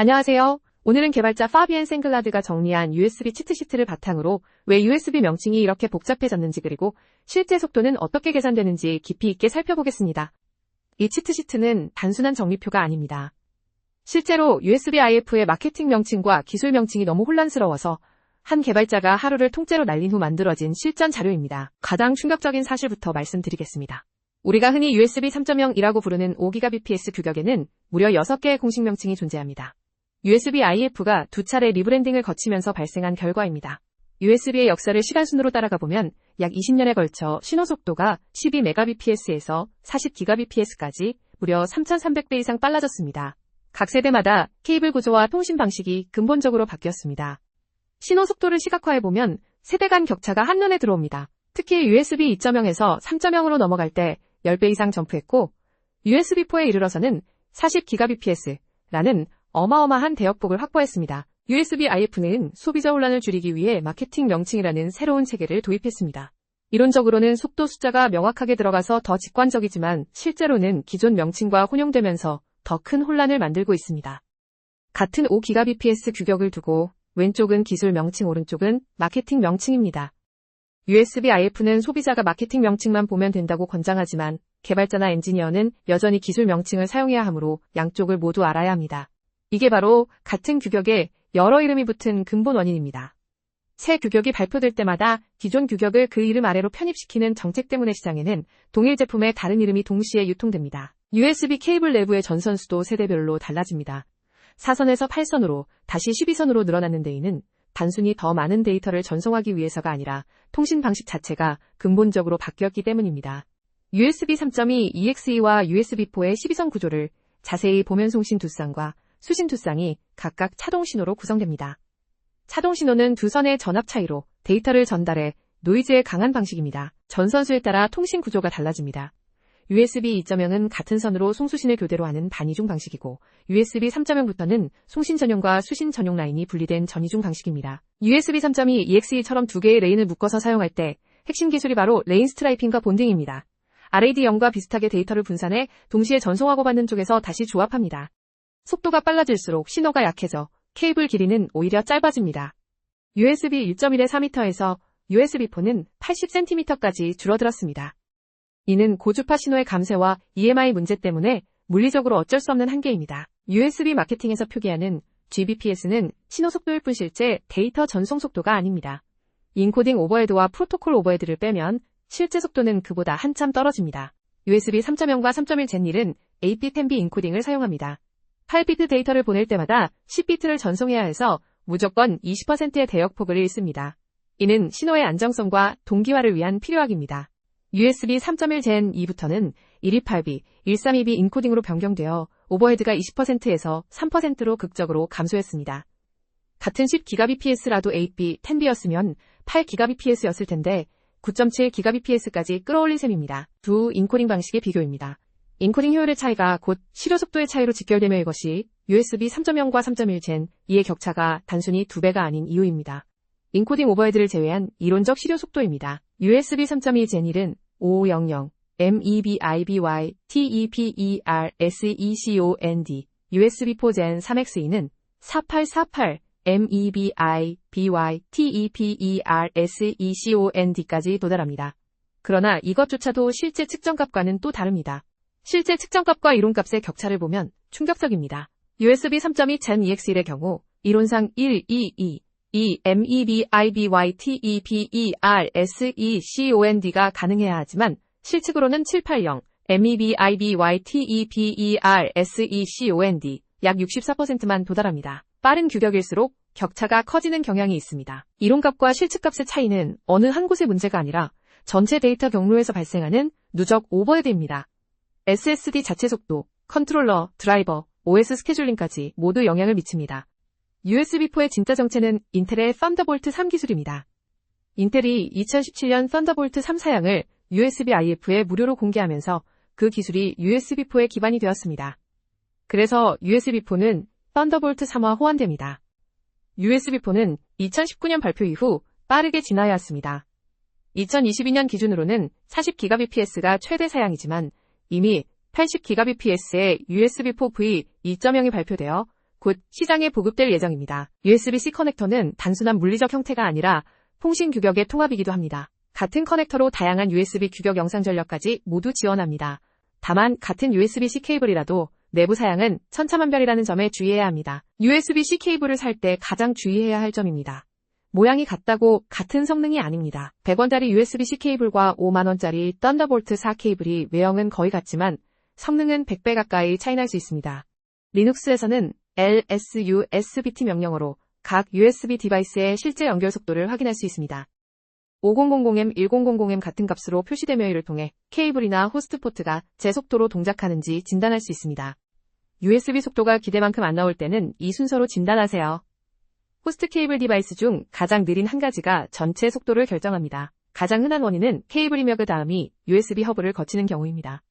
안녕하세요. 오늘은 개발자 파비엔 생글라드가 정리한 USB 치트시트를 바탕으로 왜 USB 명칭이 이렇게 복잡해졌는지 그리고 실제 속도는 어떻게 계산되는지 깊이 있게 살펴보겠습니다. 이 치트시트는 단순한 정리표가 아닙니다. 실제로 USB-IF의 마케팅 명칭과 기술 명칭이 너무 혼란스러워서 한 개발자가 하루를 통째로 날린 후 만들어진 실전 자료입니다. 가장 충격적인 사실부터 말씀드리겠습니다. 우리가 흔히 USB 3.0이라고 부르는 5Gbps 규격에는 무려 6개의 공식 명칭이 존재합니다. USB-IF가 두 차례 리브랜딩을 거치면서 발생한 결과입니다. USB의 역사를 시간순으로 따라가 보면 약 20년에 걸쳐 신호속도가 12Mbps에서 40Gbps까지 무려 3,300배 이상 빨라졌습니다. 각 세대마다 케이블 구조와 통신 방식이 근본적으로 바뀌었습니다. 신호속도를 시각화해보면 세대 간 격차가 한눈에 들어옵니다. 특히 USB 2.0에서 3.0으로 넘어갈 때 10배 이상 점프했고 USB4에 이르러서는 40Gbps라는 어마어마한 대역폭을 확보했습니다. USB-IF는 소비자 혼란을 줄이기 위해 마케팅 명칭이라는 새로운 체계를 도입했습니다. 이론적으로는 속도 숫자가 명확하게 들어가서 더 직관적이지만 실제로는 기존 명칭과 혼용되면서 더 큰 혼란을 만들고 있습니다. 같은 5Gbps 규격을 두고 왼쪽은 기술 명칭, 오른쪽은 마케팅 명칭입니다. USB-IF는 소비자가 마케팅 명칭만 보면 된다고 권장하지만 개발자나 엔지니어는 여전히 기술 명칭을 사용해야 하므로 양쪽을 모두 알아야 합니다. 이게 바로 같은 규격에 여러 이름이 붙은 근본 원인입니다. 새 규격이 발표될 때마다 기존 규격을 그 이름 아래로 편입시키는 정책 때문에 시장에는 동일 제품의 다른 이름이 동시에 유통됩니다. USB 케이블 내부의 전선수도 세대별로 달라집니다. 4선에서 8선으로 다시 12선으로 늘어나는 데에는 단순히 더 많은 데이터를 전송하기 위해서가 아니라 통신 방식 자체가 근본적으로 바뀌었기 때문입니다. USB 3.2 EXE와 USB4의 12선 구조를 자세히 보면 송신 두 쌍과 수신 두 쌍이 각각 차동 신호로 구성됩니다. 차동 신호는 두 선의 전압 차이로 데이터를 전달해 노이즈에 강한 방식입니다. 전선수에 따라 통신 구조가 달라집니다. USB 2.0은 같은 선으로 송수신을 교대로 하는 반이중 방식이고 USB 3.0부터는 송신 전용과 수신 전용 라인이 분리된 전이중 방식입니다. USB 3.2 EXE처럼 두 개의 레인을 묶어서 사용할 때 핵심 기술이 바로 레인 스트라이핑과 본딩입니다. RAD0과 비슷하게 데이터를 분산해 동시에 전송하고 받는 쪽에서 다시 조합합니다. 속도가 빨라질수록 신호가 약해져 케이블 길이는 오히려 짧아집니다. USB 1.1의 4m에서 USB4는 80cm까지 줄어들었습니다. 이는 고주파 신호의 감쇄와 EMI 문제 때문에 물리적으로 어쩔 수 없는 한계입니다. USB 마케팅에서 표기하는 Gbps는 신호 속도일 뿐 실제 데이터 전송 속도가 아닙니다. 인코딩 오버헤드와 프로토콜 오버헤드를 빼면 실제 속도는 그보다 한참 떨어집니다. USB 3.0과 3.1 Gen1은 8bit 10b 인코딩을 사용합니다. 8비트 데이터를 보낼 때마다 10비트를 전송해야 해서 무조건 20%의 대역폭을 잃습니다. 이는 신호의 안정성과 동기화를 위한 필요악입니다. USB 3.1 Gen 2부터는 128B, 132B 인코딩으로 변경되어 오버헤드가 20%에서 3%로 극적으로 감소했습니다. 같은 10Gbps라도 8B, 10B였으면 8Gbps였을 텐데 9.7Gbps까지 끌어올린 셈입니다. 두 인코딩 방식의 비교입니다. 인코딩 효율의 차이가 곧 실효 속도의 차이로 직결되며 이것이 USB 3.0과 3.1 Gen 2의 격차가 단순히 2배가 아닌 이유입니다. 인코딩 오버헤드를 제외한 이론적 실효 속도입니다. USB 3.2 Gen 1은 5500 MEBIBY TEPERSECOND, USB4 Gen 3Xe는 4848 MEBIBY TEPERSECOND까지 도달합니다. 그러나 이것조차도 실제 측정값과는 또 다릅니다. 실제 측정값과 이론값의 격차를 보면 충격적입니다. USB 3.2 Gen EX1의 경우 이론상 122 MEBIBY TEPERSECOND가 가능해야 하지만 실측으로는 780 MEBIBY TEPERSECOND 약 64%만 도달합니다. 빠른 규격일수록 격차가 커지는 경향이 있습니다. 이론값과 실측값의 차이는 어느 한 곳의 문제가 아니라 전체 데이터 경로에서 발생하는 누적 오버헤드입니다. SSD 자체 속도, 컨트롤러, 드라이버, OS 스케줄링까지 모두 영향을 미칩니다. USB4의 진짜 정체는 인텔의 썬더볼트 3 기술입니다. 인텔이 2017년 썬더볼트 3 사양을 USB-IF에 무료로 공개하면서 그 기술이 USB4의 기반이 되었습니다. 그래서 USB4는 썬더볼트 3와 호환됩니다. USB4는 2019년 발표 이후 빠르게 진화해왔습니다. 2022년 기준으로는 40Gbps가 최대 사양이지만 이미 80Gbps의 USB4V 2.0이 발표되어 곧 시장에 보급될 예정입니다. USB-C 커넥터는 단순한 물리적 형태가 아니라 통신 규격의 통합이기도 합니다. 같은 커넥터로 다양한 USB 규격 영상 전력까지 모두 지원합니다. 다만 같은 USB-C 케이블이라도 내부 사양은 천차만별이라는 점에 주의해야 합니다. USB-C 케이블을 살 때 가장 주의해야 할 점입니다. 모양이 같다고 같은 성능이 아닙니다. 100원짜리 USB-C 케이블과 5만원짜리 썬더볼트 4 케이블이 외형은 거의 같지만 성능은 100배 가까이 차이 날 수 있습니다. 리눅스에서는 LSUSBT 명령어로 각 USB 디바이스의 실제 연결 속도를 확인할 수 있습니다. 5000M, 1000M 같은 값으로 표시되며 이를 통해 케이블이나 호스트 포트가 제 속도로 동작하는지 진단할 수 있습니다. USB 속도가 기대만큼 안 나올 때는 이 순서로 진단하세요. 호스트 케이블 디바이스 중 가장 느린 한 가지가 전체 속도를 결정합니다. 가장 흔한 원인은 케이블이며 그 다음이 USB 허브를 거치는 경우입니다.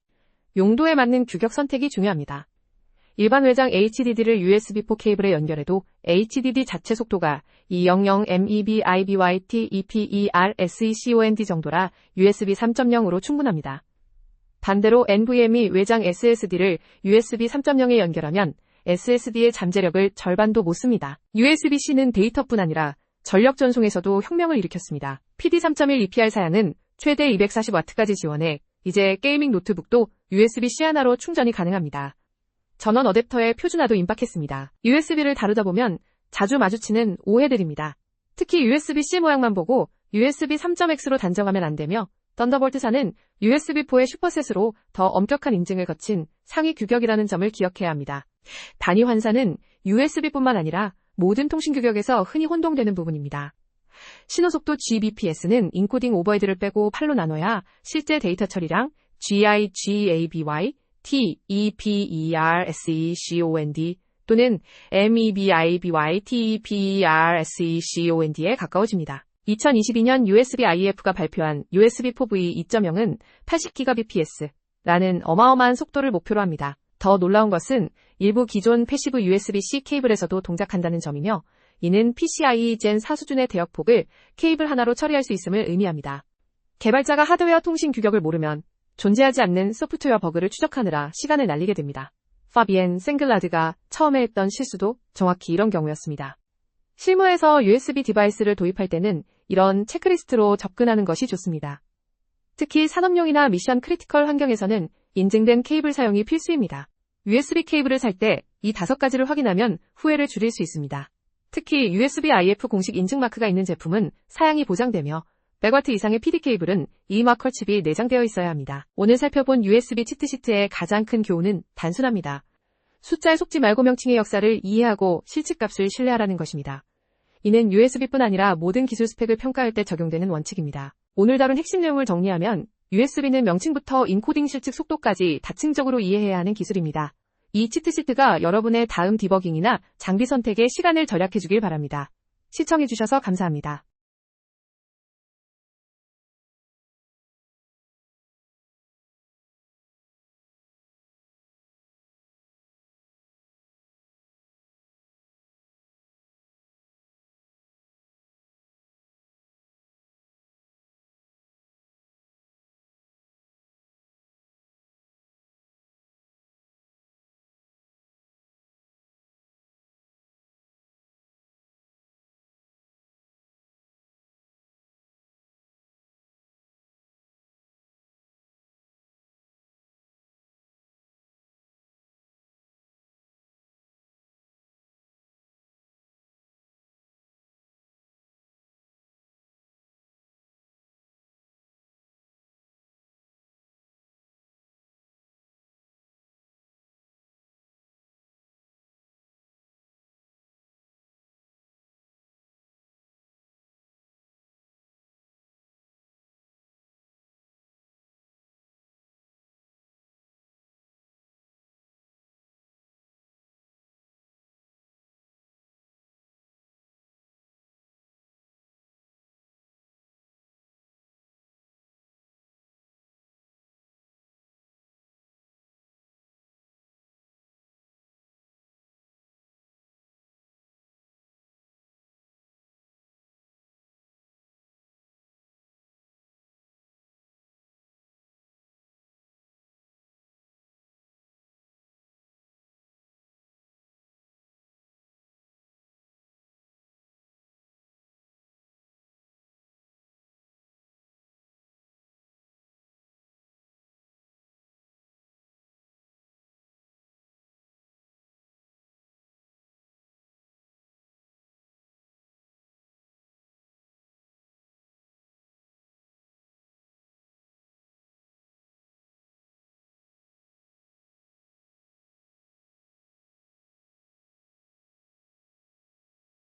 용도에 맞는 규격 선택이 중요합니다. 일반 외장 HDD를 USB4 케이블에 연결해도 HDD 자체 속도가 200mbit/epercond 정도라 USB 3.0으로 충분합니다. 반대로 NVMe 외장 SSD를 USB 3.0에 연결하면 SSD의 잠재력을 절반도 못 씁니다. USB-C는 데이터뿐 아니라 전력 전송에서도 혁명을 일으켰습니다. PD 3.1 EPR 사양은 최대 240W까지 지원해 이제 게이밍 노트북도 USB-C 하나로 충전이 가능합니다. 전원 어댑터의 표준화도 임박했습니다. USB를 다루다 보면 자주 마주치는 오해들입니다. 특히 USB-C 모양만 보고 USB 3.x로 단정하면 안 되며 썬더볼트4는 USB4의 슈퍼셋으로 더 엄격한 인증을 거친 상위 규격이라는 점을 기억해야 합니다. 단위 환산은 USB뿐만 아니라 모든 통신 규격에서 흔히 혼동되는 부분입니다. 신호속도 GBPS는 인코딩 오버헤드를 빼고 8로 나눠야 실제 데이터 처리량 GIGABY, TEPERSECOND 또는 MEBIBY, TEPERSECOND에 가까워집니다. 2022년 USB-IEF가 발표한 USB4V 2.0은 80GBPS라는 어마어마한 속도를 목표로 합니다. 더 놀라운 것은 일부 기존 패시브 USB-C 케이블에서도 동작한다는 점이며 이는 PCIe Gen 4 수준의 대역폭을 케이블 하나로 처리할 수 있음을 의미합니다. 개발자가 하드웨어 통신 규격을 모르면 존재하지 않는 소프트웨어 버그를 추적하느라 시간을 날리게 됩니다. 파비엔 생글라드가 처음에 했던 실수도 정확히 이런 경우였습니다. 실무에서 USB 디바이스를 도입할 때는 이런 체크리스트로 접근하는 것이 좋습니다. 특히 산업용이나 미션 크리티컬 환경에서는 인증된 케이블 사용이 필수입니다. USB 케이블을 살 때 이 5가지를 확인하면 후회를 줄일 수 있습니다. 특히 USB-IF 공식 인증 마크가 있는 제품은 사양이 보장되며 100W 이상의 PD 케이블은 이 마커 칩이 내장되어 있어야 합니다. 오늘 살펴본 USB 치트시트의 가장 큰 교훈은 단순합니다. 숫자에 속지 말고 명칭의 역사를 이해하고 실측값을 신뢰하라는 것입니다. 이는 USB뿐 아니라 모든 기술 스펙을 평가할 때 적용되는 원칙입니다. 오늘 다룬 핵심 내용을 정리하면 USB는 명칭부터 인코딩 실측 속도까지 다층적으로 이해해야 하는 기술입니다. 이 치트시트가 여러분의 다음 디버깅이나 장비 선택에 시간을 절약해 주길 바랍니다. 시청해 주셔서 감사합니다.